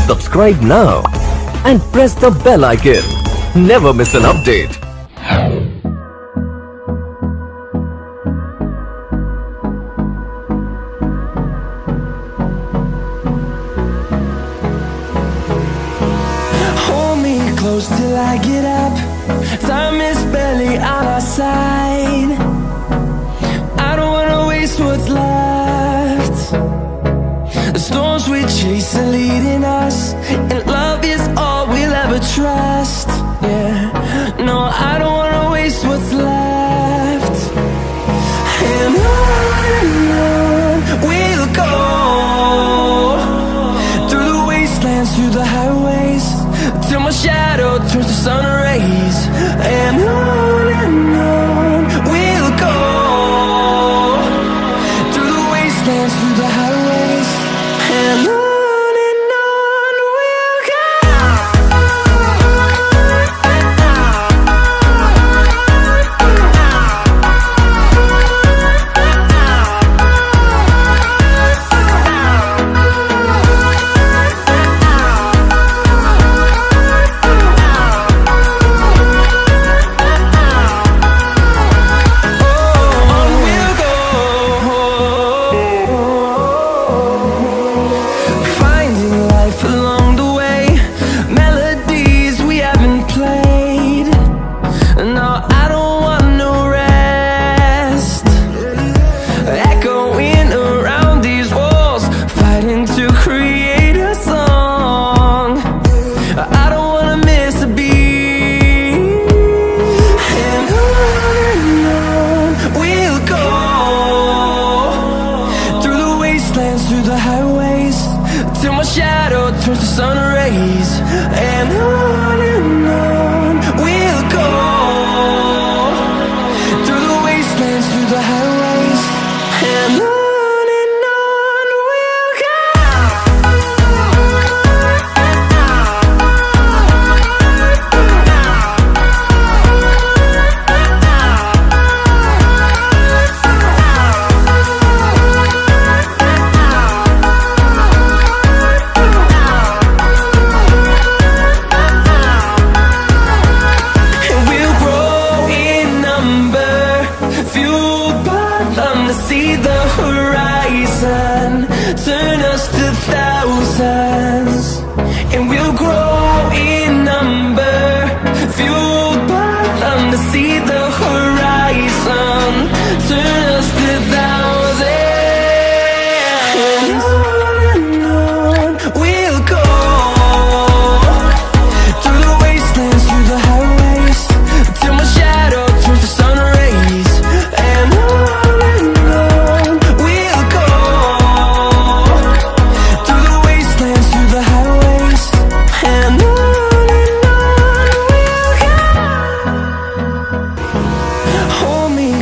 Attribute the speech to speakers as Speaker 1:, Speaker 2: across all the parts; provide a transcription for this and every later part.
Speaker 1: Subscribe now and press the bell icon. Never miss an update.
Speaker 2: Hold me close till I get up. Time is barely on our side. I don't wanna waste what's left. The storms we chase are leading us, and love is all we'll ever trust. Yeah, no, I don't wanna waste what's left. And on we'll go, through the wastelands, through the highways, till my shadow turns to sun rays. And on we'll go, through the wastelands, through the highways, and on we'll go. Through the highways, till my shadow turns to sun rays. And on we'll go, through the wastelands, through the highways, and on we'll go. See the horizon, turn us to thousands, and we'll grow in number, fueled by them. To see the horizon, turn us to thousands, and on we'll go, through the wastelands, through the highways, till my shadow turns to sun rays. And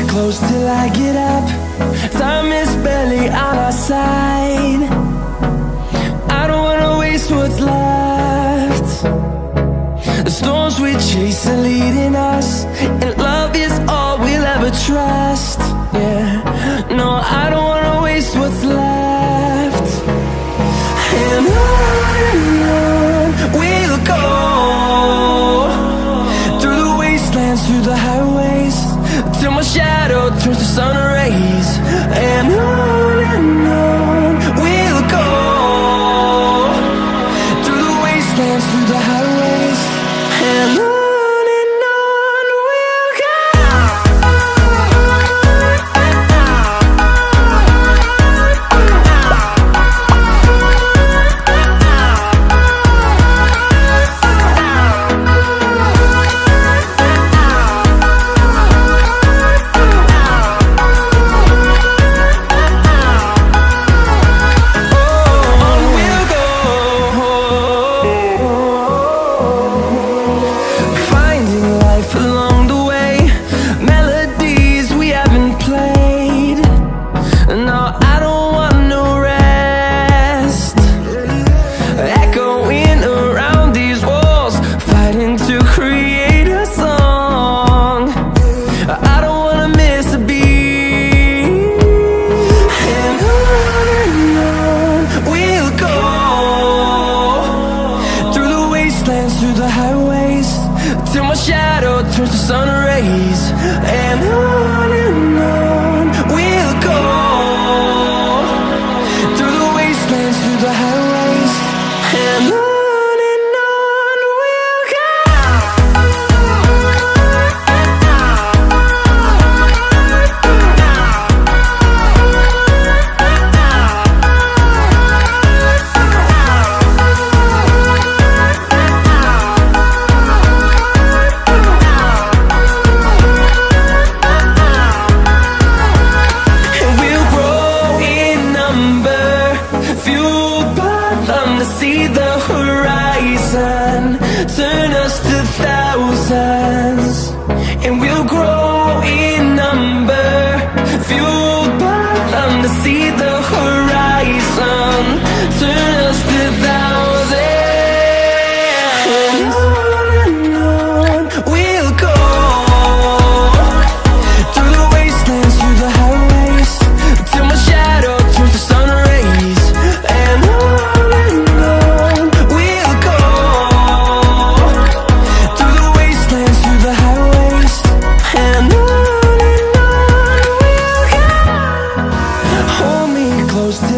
Speaker 2: close till I get up. Time is barely on our side. I don't wanna waste what's left. The storms we chase are leading us, and love is all we'll ever trust. Yeah, no, I don't wanna waste what's left. And on we'll go, through the wastelands, through the highways, till my shadow turns to sun rays. And on we'll go, through the wastelands, through the highways, and on we'll go.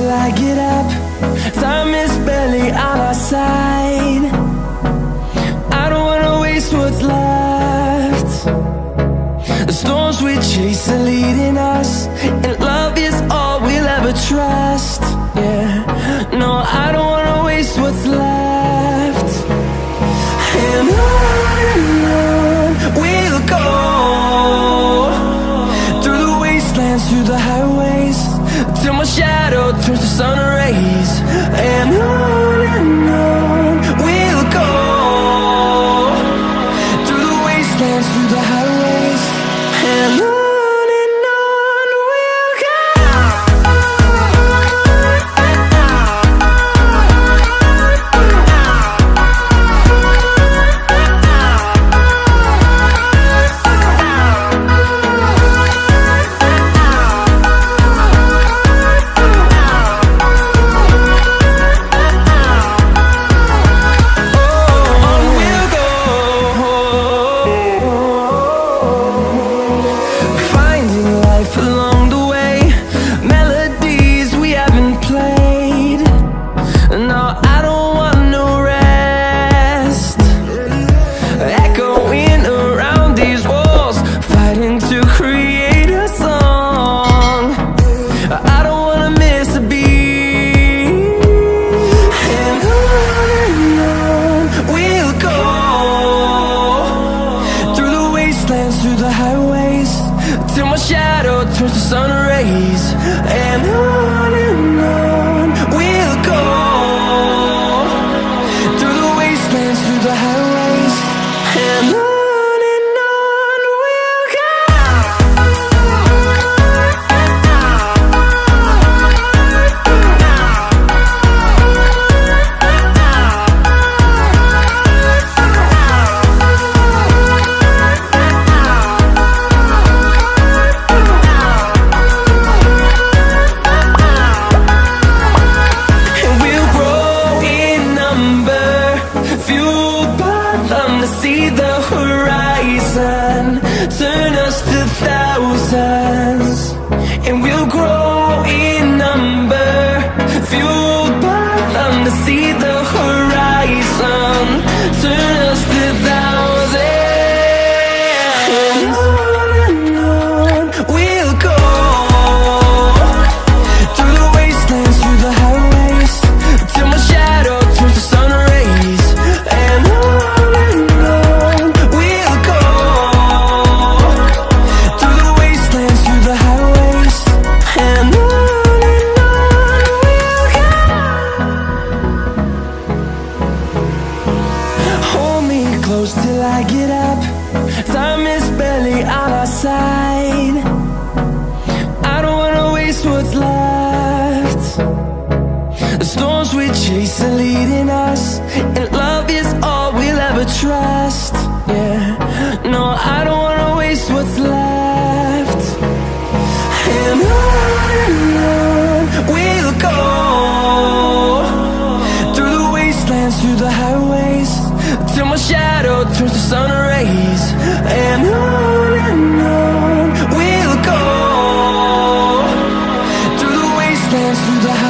Speaker 2: till I get up. Time is barely on our side. I don't wanna waste what's left. The storms we chase are leading us, and love is all we'll ever trust. Yeah, no, I don't wanna waste what's left. And on we'll go, through the wastelands, through the highways, till my shadow turns to sun rays. And on we'll go, through the wastelands, through the highways, and on we'll go. Through the highways, till my shadow turns to sun rays. And on we'll go, through the wastelands, through the highways, and on we'll go. See the horizon, turn us to thousands, and we'll grow in number, fueled by them to see the horizon, turn us to thousands. And on we'll go, through the wastelands, through the highways, till my shadow turns to sun rays. And close till I get up. Time is barely on our side. I don't wanna waste what's left. The storms we chase are leading us, and love is all we'll ever trust. Yeah, no, I don't wanna waste what's left. And on we'll go, through the wastelands, through the highways, till my shadow turns to sun rays. And on we'll go, through the wastelands, through the highways.